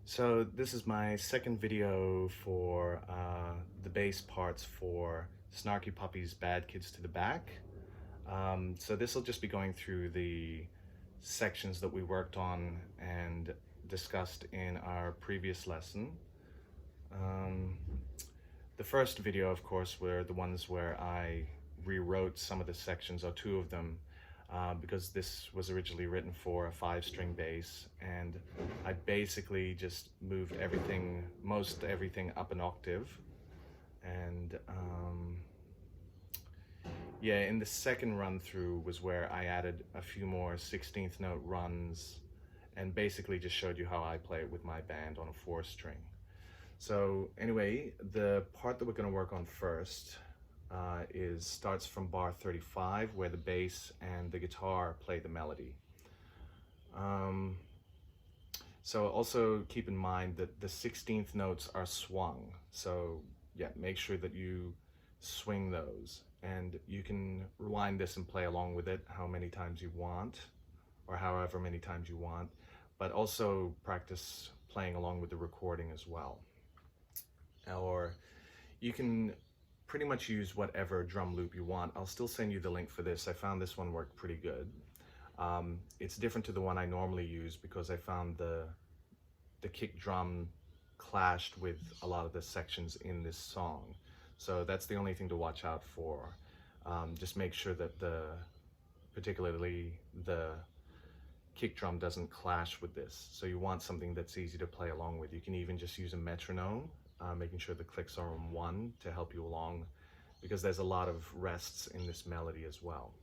So this is my second video for the bass parts for Snarky Puppy's Bad Kids to the Back. So this will just be going through the sections that we worked on and discussed in our previous lesson. The first video, of course, were the ones where I rewrote some of the sections, or two of them, because this was originally written for a 5-string bass, and I basically just moved most everything up an octave. And yeah, in the second run through was where I added a few more 16th note runs and basically just showed you how I play it with my band on a 4-string. So anyway, the part that we're going to work on first starts from bar 35, where the bass and the guitar play the melody. So also keep in mind that the 16th notes are swung. So yeah, make sure that you swing those, and you can rewind this and play along with it how many times you want, or however many times you want, but also practice playing along with the recording as well. Or you can pretty much use whatever drum loop you want. I'll still send you the link for this. I found this one worked pretty good. It's different to the one I normally use because I found the kick drum clashed with a lot of the sections in this song. So that's the only thing to watch out for. Just make sure that particularly the kick drum doesn't clash with this. So you want something that's easy to play along with. You can even just use a metronome, making sure the clicks are on 1 to help you along, because there's a lot of rests in this melody as well.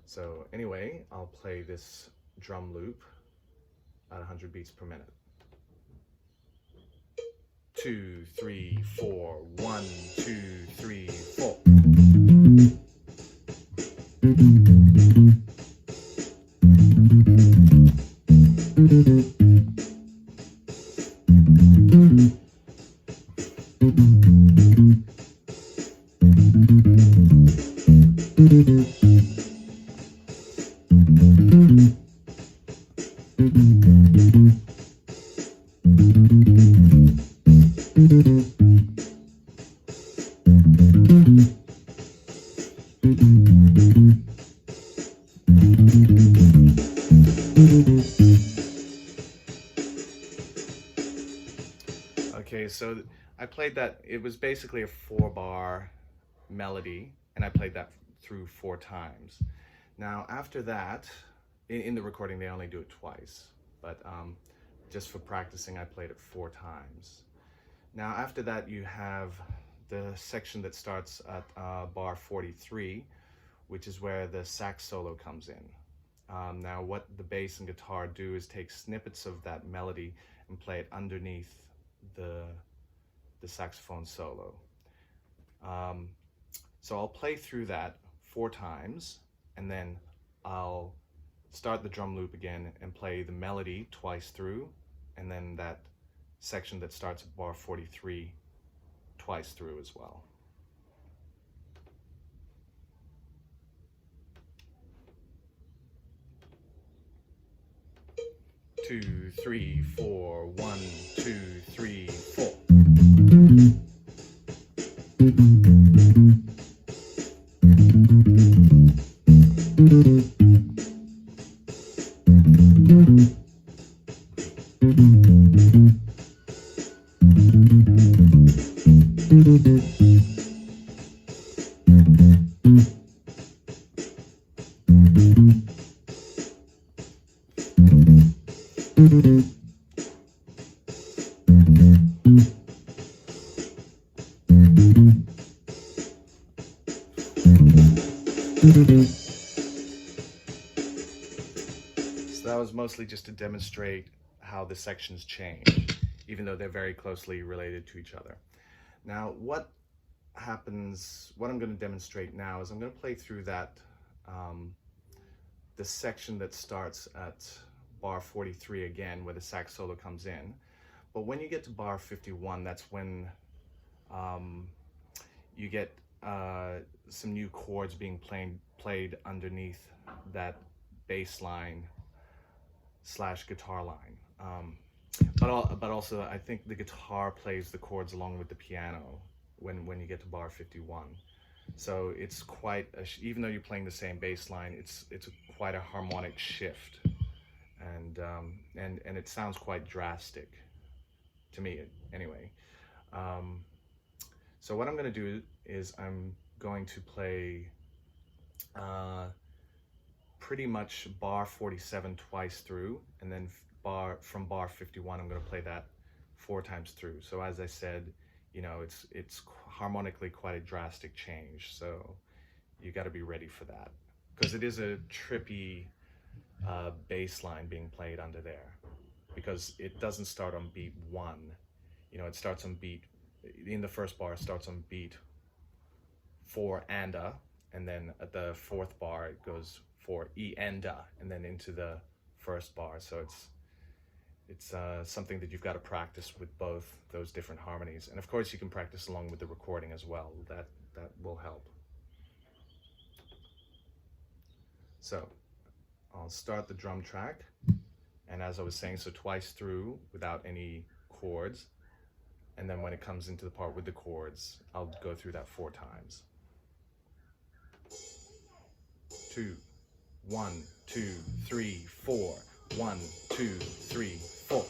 So anyway, I'll play this drum loop at 100 beats per minute. 2, 3, 4, 1, 2, 3, 4. Okay, so I played that. It was basically a 4-bar melody, and I played that through 4 times. Now after that, in the recording they only do it twice, but just for practicing I played it 4 times. Now after that you have the section that starts at bar 43, which is where the sax solo comes in. Now what the bass and guitar do is take snippets of that melody and play it underneath the saxophone solo. So I'll play through that 4 times, and then I'll start the drum loop again and play the melody twice through, and then that section that starts at bar 43 twice through as well. Two, 3, 4, 1, 2, 3, 4. So that was mostly just to demonstrate how the sections change, even though they're very closely related to each other. Now what I'm going to demonstrate now is I'm going to play through that the section that starts at bar 43 again, where the sax solo comes in. But when you get to bar 51, that's when you get some new chords being played underneath that bass line / guitar line. but also I think the guitar plays the chords along with the piano when you get to bar 51. So it's quite even though you're playing the same bass line, it's quite a harmonic shift, and it sounds quite drastic to me anyway. Um, so what I'm going to do is I'm going to play pretty much bar 47 twice through, and then from bar 51 I'm going to play that 4 times through. So as I said, you know, it's harmonically quite a drastic change, so you got to be ready for that, because it is a trippy bass line being played under there, because it doesn't start on beat 1. You know, it starts on beat, in the first bar, it starts on beat 4 and a, and then at the 4th bar it goes for E and a, and then into the first bar. So it's something that you've got to practice with both those different harmonies, and of course you can practice along with the recording as well. That will help. So I'll start the drum track, and as I was saying, so twice through without any chords, and then when it comes into the part with the chords, I'll go through that 4 times. 2, 1, 2, 3, 4. 1, 2, 3, 4.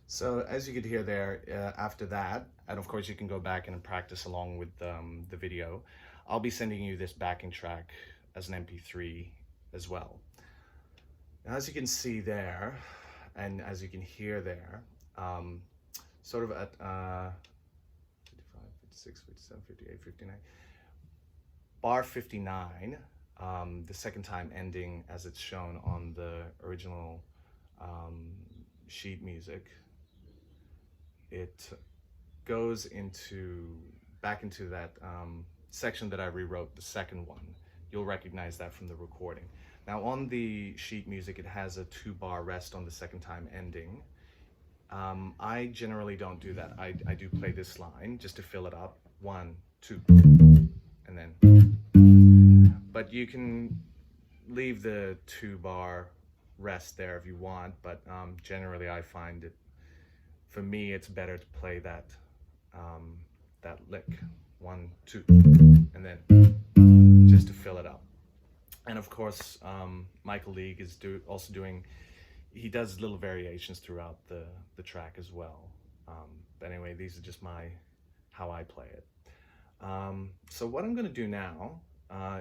So as you could hear there, after that, and of course you can go back and practice along with the video, I'll be sending you this backing track as an MP3 as well. Now, as you can see there, and as you can hear there, sort of at 55, 56, 57, 58, 59, bar 59, the second time ending as it's shown on the original sheet music, it goes back into that section that I rewrote, the second one. You'll recognize that from the recording. Now on the sheet music, it has a 2-bar rest on the second time ending. I generally don't do that. I do play this line just to fill it up. 1, 2, and then. But you can leave the 2-bar rest there if you want, but generally I find it, for me, it's better to play that that lick, 1, 2, and then just to fill it up. And of course, Michael League is also doing, he does little variations throughout the track as well. But anyway, these are just how I play it. So what I'm going to do now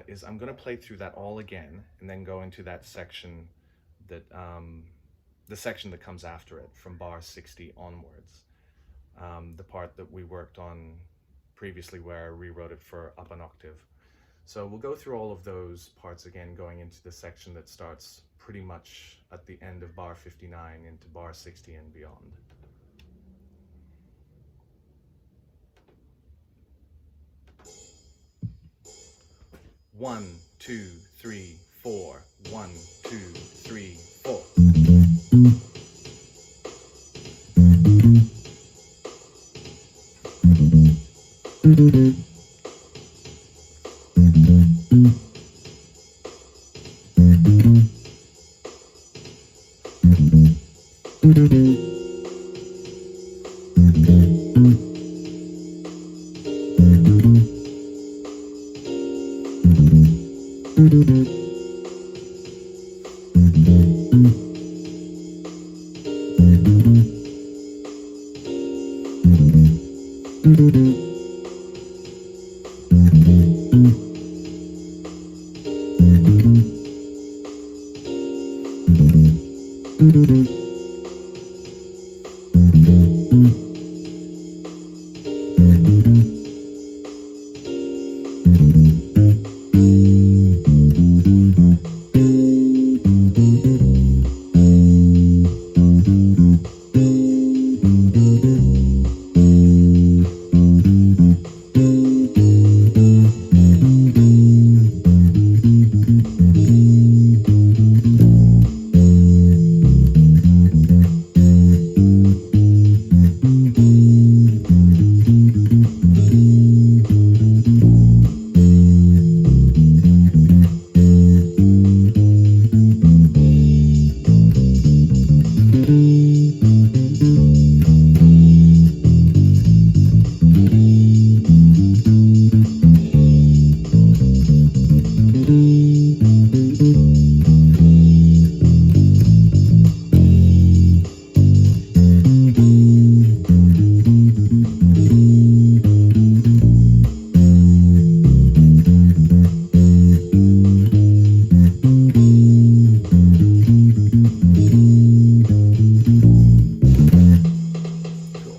is I'm going to play through that all again, and then go into that section that the section that comes after it, from bar 60 onwards, the part that we worked on previously where I rewrote it for up an octave. So we'll go through all of those parts again, going into the section that starts pretty much at the end of bar 59 into bar 60 and beyond. One, 2, 3, 4. 1, 2, 3, 4. you.